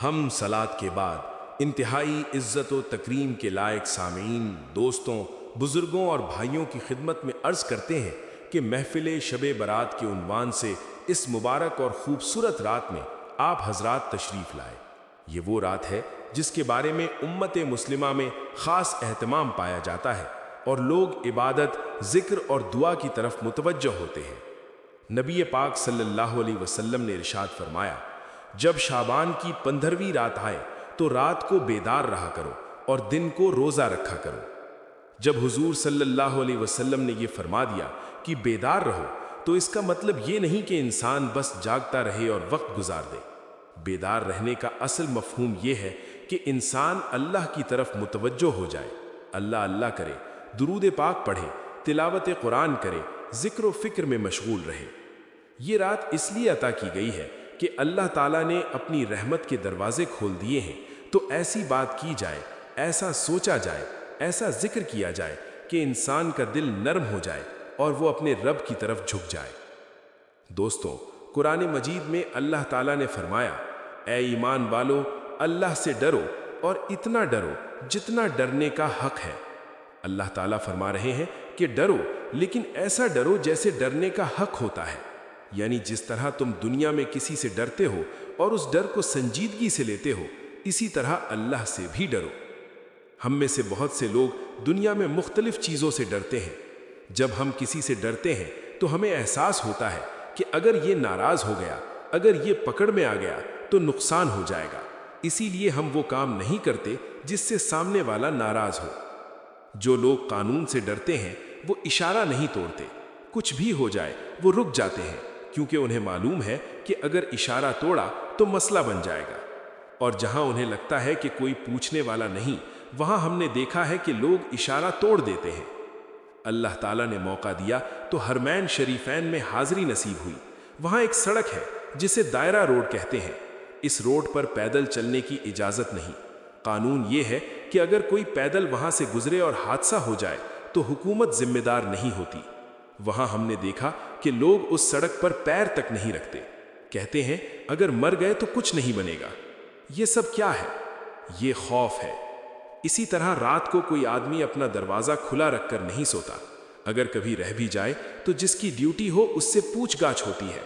ہم صلات کے بعد انتہائی عزت و تکریم کے لائق سامعین، دوستوں، بزرگوں اور بھائیوں کی خدمت میں عرض کرتے ہیں کہ محفل شب برات کے عنوان سے اس مبارک اور خوبصورت رات میں آپ حضرات تشریف لائے۔ یہ وہ رات ہے جس کے بارے میں امت مسلمہ میں خاص اہتمام پایا جاتا ہے اور لوگ عبادت، ذکر اور دعا کی طرف متوجہ ہوتے ہیں۔ نبی پاک صلی اللہ علیہ وسلم نے ارشاد فرمایا، جب شعبان کی 15ویں رات آئے تو رات کو بیدار رہا کرو اور دن کو روزہ رکھا کرو۔ جب حضور صلی اللہ علیہ وسلم نے یہ فرما دیا کہ بیدار رہو تو اس کا مطلب یہ نہیں کہ انسان بس جاگتا رہے اور وقت گزار دے۔ بیدار رہنے کا اصل مفہوم یہ ہے کہ انسان اللہ کی طرف متوجہ ہو جائے، اللہ اللہ کرے، درود پاک پڑھے، تلاوت قرآن کرے، ذکر و فکر میں مشغول رہے۔ یہ رات اس لیے عطا کی گئی ہے کہ اللہ تعالیٰ نے اپنی رحمت کے دروازے کھول دیے ہیں، تو ایسی بات کی جائے، ایسا سوچا جائے، ایسا ذکر کیا جائے کہ انسان کا دل نرم ہو جائے اور وہ اپنے رب کی طرف جھک جائے۔ دوستو، قرآن مجید میں اللہ تعالیٰ نے فرمایا، اے ایمان والو، اللہ سے ڈرو اور اتنا ڈرو جتنا ڈرنے کا حق ہے۔ اللہ تعالیٰ فرما رہے ہیں کہ ڈرو، لیکن ایسا ڈرو جیسے ڈرنے کا حق ہوتا ہے، یعنی جس طرح تم دنیا میں کسی سے ڈرتے ہو اور اس ڈر کو سنجیدگی سے لیتے ہو، اسی طرح اللہ سے بھی ڈرو۔ ہم میں سے بہت سے لوگ دنیا میں مختلف چیزوں سے ڈرتے ہیں۔ جب ہم کسی سے ڈرتے ہیں تو ہمیں احساس ہوتا ہے کہ اگر یہ ناراض ہو گیا، اگر یہ پکڑ میں آ گیا تو نقصان ہو جائے گا، اسی لیے ہم وہ کام نہیں کرتے جس سے سامنے والا ناراض ہو۔ جو لوگ قانون سے ڈرتے ہیں وہ اشارہ نہیں توڑتے، کچھ بھی ہو جائے وہ رک جاتے ہیں، کیونکہ انہیں معلوم ہے کہ اگر اشارہ توڑا تو مسئلہ بن جائے گا۔ اور جہاں انہیں لگتا ہے کہ کوئی پوچھنے والا نہیں، وہاں ہم نے دیکھا ہے کہ لوگ اشارہ توڑ دیتے ہیں۔ اللہ تعالیٰ نے موقع دیا تو حرمین شریفین میں حاضری نصیب ہوئی۔ وہاں ایک سڑک ہے جسے دائرہ روڈ کہتے ہیں۔ اس روڈ پر پیدل چلنے کی اجازت نہیں۔ قانون یہ ہے کہ اگر کوئی پیدل وہاں سے گزرے اور حادثہ ہو جائے تو حکومت ذمہ دار نہیں ہوتی۔ وہاں ہم نے دیکھا کہ لوگ اس سڑک پر پیر تک نہیں رکھتے، کہتے ہیں اگر مر گئے تو کچھ نہیں بنے گا۔ یہ سب کیا ہے؟ یہ خوف ہے۔ اسی طرح رات کو کوئی آدمی اپنا دروازہ کھلا رکھ کر نہیں سوتا، اگر کبھی رہ بھی جائے تو جس کی ڈیوٹی ہو اس سے پوچھ گاچھ ہوتی ہے۔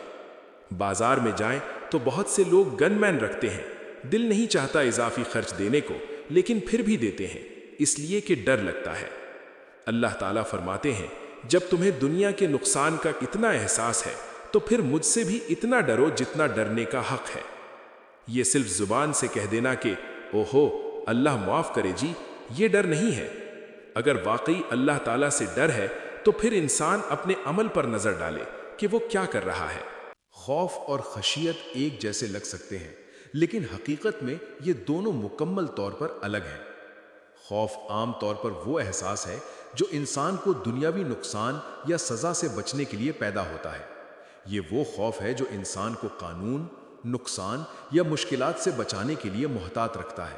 بازار میں جائیں تو بہت سے لوگ گن مین رکھتے ہیں، دل نہیں چاہتا اضافی خرچ دینے کو، لیکن پھر بھی دیتے ہیں، اس لیے کہ ڈر لگتا ہے۔ اللہ تعالیٰ فرماتے ہیں، جب تمہیں دنیا کے نقصان کا اتنا احساس ہے تو پھر مجھ سے بھی اتنا ڈرو جتنا ڈرنے کا حق ہے۔ یہ صرف زبان سے کہہ دینا کہ اوہو اللہ معاف کرے جی، یہ ڈر نہیں ہے۔ اگر واقعی اللہ تعالیٰ سے ڈر ہے تو پھر انسان اپنے عمل پر نظر ڈالے کہ وہ کیا کر رہا ہے۔ خوف اور خشیت ایک جیسے لگ سکتے ہیں، لیکن حقیقت میں یہ دونوں مکمل طور پر الگ ہیں۔ خوف عام طور پر وہ احساس ہے جو انسان کو دنیاوی نقصان یا سزا سے بچنے کے لیے پیدا ہوتا ہے۔ یہ وہ خوف ہے جو انسان کو قانون، نقصان یا مشکلات سے بچانے کے لیے محتاط رکھتا ہے۔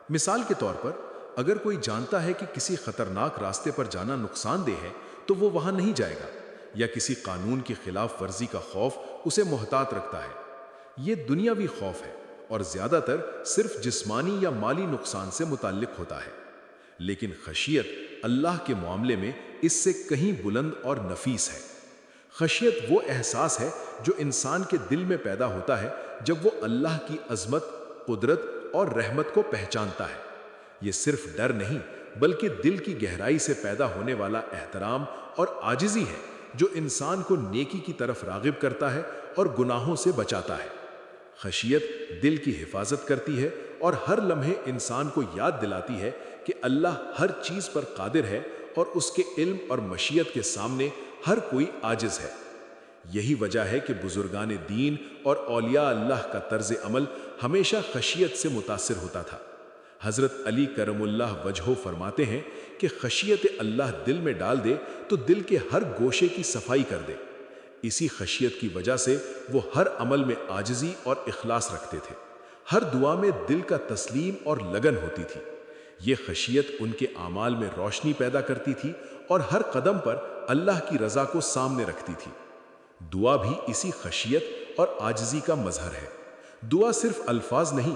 مثال کے طور پر، اگر کوئی جانتا ہے کہ کسی خطرناک راستے پر جانا نقصان دہ ہے تو وہ وہاں نہیں جائے گا، یا کسی قانون کی خلاف ورزی کا خوف اسے محتاط رکھتا ہے۔ یہ دنیاوی خوف ہے اور زیادہ تر صرف جسمانی یا مالی نقصان سے متعلق ہوتا ہے، لیکن خشیت اللہ کے معاملے میں اس سے کہیں بلند اور نفیس ہے۔ خشیت وہ احساس ہے جو انسان کے دل میں پیدا ہوتا ہے جب وہ اللہ کی عظمت، قدرت اور رحمت کو پہچانتا ہے۔ یہ صرف ڈر نہیں بلکہ دل کی گہرائی سے پیدا ہونے والا احترام اور عاجزی ہے جو انسان کو نیکی کی طرف راغب کرتا ہے اور گناہوں سے بچاتا ہے۔ خشیت دل کی حفاظت کرتی ہے اور ہر لمحے انسان کو یاد دلاتی ہے کہ اللہ ہر چیز پر قادر ہے اور اس کے علم اور مشیت کے سامنے ہر کوئی عاجز ہے۔ یہی وجہ ہے کہ بزرگان دین اور اولیاء اللہ کا طرز عمل ہمیشہ خشیت سے متاثر ہوتا تھا۔ حضرت علی کرم اللہ وجہہ فرماتے ہیں کہ خشیت اللہ دل میں ڈال دے تو دل کے ہر گوشے کی صفائی کر دے۔ اسی خشیت کی وجہ سے وہ ہر عمل میں عاجزی اور اخلاص رکھتے تھے، ہر دعا میں دل کا تسلیم اور لگن ہوتی تھی۔ یہ خشیت ان کے اعمال میں روشنی پیدا کرتی تھی اور ہر قدم پر اللہ کی رضا کو سامنے رکھتی تھی۔ دعا بھی اسی خشیت اور عاجزی کا مظہر ہے۔ دعا صرف الفاظ نہیں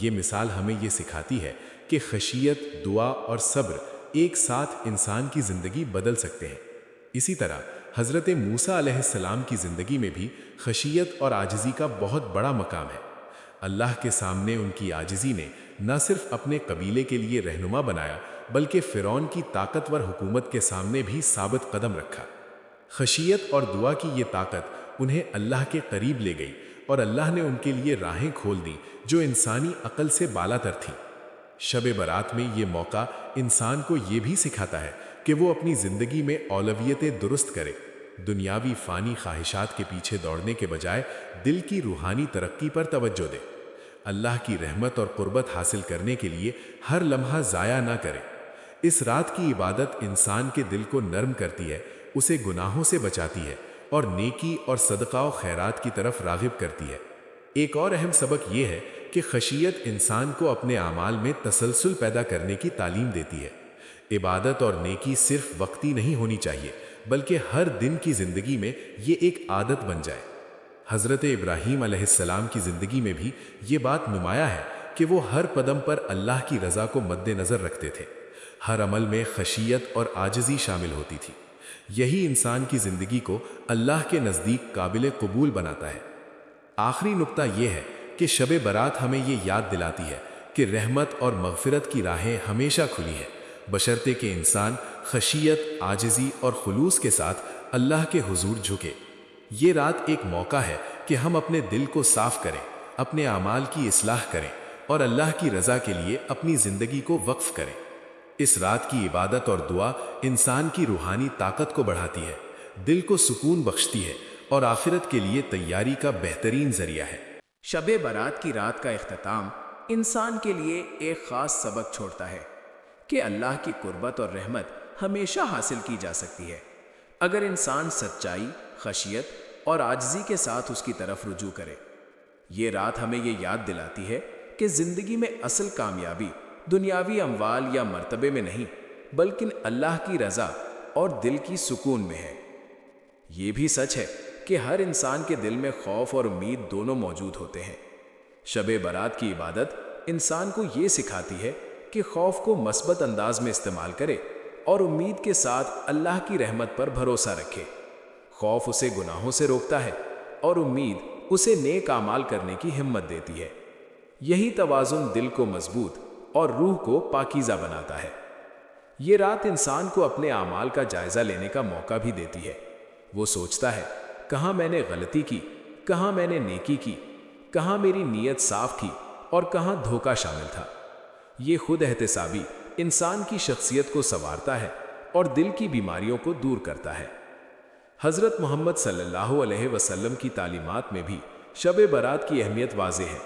یہ مثال ہمیں یہ سکھاتی ہے کہ خشیت، دعا اور صبر ایک ساتھ انسان کی زندگی بدل سکتے ہیں۔ اسی طرح حضرت موسیٰ علیہ السلام کی زندگی میں بھی خشیت اور عاجزی کا بہت بڑا مقام ہے۔ اللہ کے سامنے ان کی عاجزی نے نہ صرف اپنے قبیلے کے لیے رہنما بنایا بلکہ فرعون کی طاقتور حکومت کے سامنے بھی ثابت قدم رکھا۔ خشیت اور دعا کی یہ طاقت انہیں اللہ کے قریب لے گئی اور اللہ نے ان کے لیے راہیں کھول دی جو انسانی عقل سے بالا تر تھیں۔ شب برات میں یہ موقع انسان کو یہ بھی سکھاتا ہے کہ وہ اپنی زندگی میں اولویتیں درست کرے، دنیاوی فانی خواہشات کے پیچھے دوڑنے کے بجائے دل کی روحانی ترقی پر توجہ دے، اللہ کی رحمت اور قربت حاصل کرنے کے لیے ہر لمحہ ضائع نہ کرے۔ اس رات کی عبادت انسان کے دل کو نرم کرتی ہے، اسے گناہوں سے بچاتی ہے اور نیکی اور صدقہ و خیرات کی طرف راغب کرتی ہے۔ ایک اور اہم سبق یہ ہے کہ خشیت انسان کو اپنے اعمال میں تسلسل پیدا کرنے کی تعلیم دیتی ہے۔ عبادت اور نیکی صرف وقتی نہیں ہونی چاہیے بلکہ ہر دن کی زندگی میں یہ ایک عادت بن جائے۔ حضرت ابراہیم علیہ السلام کی زندگی میں بھی یہ بات نمایاں ہے کہ وہ ہر قدم پر اللہ کی رضا کو مد نظر رکھتے تھے۔ ہر عمل میں خشیت اور عاجزی شامل ہوتی تھی۔ یہی انسان کی زندگی کو اللہ کے نزدیک قابل قبول بناتا ہے۔ آخری نقطہ یہ ہے کہ شب برات ہمیں یہ یاد دلاتی ہے کہ رحمت اور مغفرت کی راہیں ہمیشہ کھلی ہیں، بشرطے کہ انسان خشیت، عاجزی اور خلوص کے ساتھ اللہ کے حضور جھکے۔ یہ رات ایک موقع ہے کہ ہم اپنے دل کو صاف کریں، اپنے اعمال کی اصلاح کریں اور اللہ کی رضا کے لیے اپنی زندگی کو وقف کریں۔ اس رات کی عبادت اور دعا انسان کی روحانی طاقت کو بڑھاتی ہے، دل کو سکون بخشتی ہے اور آخرت کے لیے تیاری کا بہترین ذریعہ ہے۔ شب برات کی رات کا اختتام انسان کے لیے ایک خاص سبق چھوڑتا ہے کہ اللہ کی قربت اور رحمت ہمیشہ حاصل کی جا سکتی ہے اگر انسان سچائی، خشیت اور عاجزی کے ساتھ اس کی طرف رجوع کرے۔ یہ رات ہمیں یہ یاد دلاتی ہے کہ زندگی میں اصل کامیابی دنیاوی اموال یا مرتبے میں نہیں بلکہ اللہ کی رضا اور دل کی سکون میں ہے۔ یہ بھی سچ ہے کہ ہر انسان کے دل میں خوف اور امید دونوں موجود ہوتے ہیں۔ شب برات کی عبادت انسان کو یہ سکھاتی ہے کہ خوف کو مثبت انداز میں استعمال کرے اور امید کے ساتھ اللہ کی رحمت پر بھروسہ رکھے۔ خوف اسے گناہوں سے روکتا ہے اور امید اسے نیک اعمال کرنے کی ہمت دیتی ہے۔ یہی توازن دل کو مضبوط اور روح کو پاکیزہ بناتا ہے۔ یہ رات انسان کو اپنے اعمال کا جائزہ لینے کا موقع بھی دیتی ہے۔ وہ سوچتا ہے، کہاں میں نے غلطی کی، کہاں میں نے نیکی کی، کہاں میری نیت صاف تھی اور کہاں دھوکہ شامل تھا۔ یہ خود احتسابی انسان کی شخصیت کو سنوارتا ہے اور دل کی بیماریوں کو دور کرتا ہے۔ حضرت محمد صلی اللہ علیہ وسلم کی تعلیمات میں بھی شب برات کی اہمیت واضح ہے۔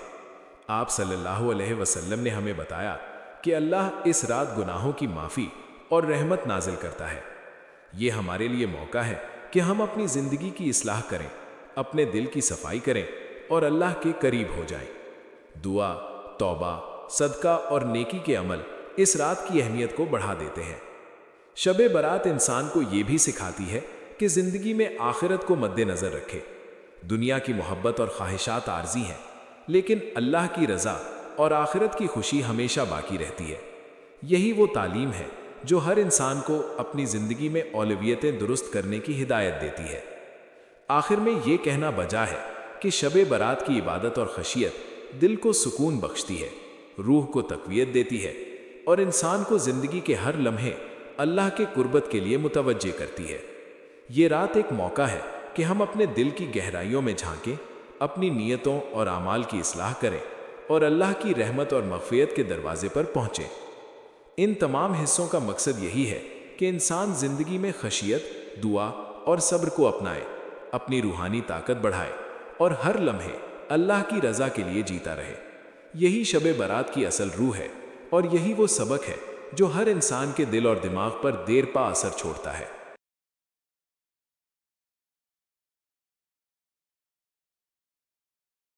آپ صلی اللہ علیہ وسلم نے ہمیں بتایا کہ اللہ اس رات گناہوں کی معافی اور رحمت نازل کرتا ہے۔ یہ ہمارے لیے موقع ہے کہ ہم اپنی زندگی کی اصلاح کریں، اپنے دل کی صفائی کریں اور اللہ کے قریب ہو جائیں۔ دعا، توبہ، صدقہ اور نیکی کے عمل اس رات کی اہمیت کو بڑھا دیتے ہیں۔ شب برات انسان کو یہ بھی سکھاتی ہے کہ زندگی میں آخرت کو مد نظر رکھے۔ دنیا کی محبت اور خواہشات عارضی ہیں، لیکن اللہ کی رضا اور آخرت کی خوشی ہمیشہ باقی رہتی ہے۔ یہی وہ تعلیم ہے جو ہر انسان کو اپنی زندگی میں اولویتیں درست کرنے کی ہدایت دیتی ہے۔ آخر میں یہ کہنا بجا ہے کہ شب برات کی عبادت اور خشیت دل کو سکون بخشتی ہے، روح کو تقویت دیتی ہے اور انسان کو زندگی کے ہر لمحے اللہ کے قربت کے لیے متوجہ کرتی ہے۔ یہ رات ایک موقع ہے کہ ہم اپنے دل کی گہرائیوں میں جھانکیں، اپنی نیتوں اور اعمال کی اصلاح کریں اور اللہ کی رحمت اور مغفرت کے دروازے پر پہنچیں۔ ان تمام حصوں کا مقصد یہی ہے کہ انسان زندگی میں خشیت، دعا اور صبر کو اپنائے، اپنی روحانی طاقت بڑھائے اور ہر لمحے اللہ کی رضا کے لیے جیتا رہے۔ یہی شب برات کی اصل روح ہے اور یہی وہ سبق ہے جو ہر انسان کے دل اور دماغ پر دیر پا اثر چھوڑتا ہے۔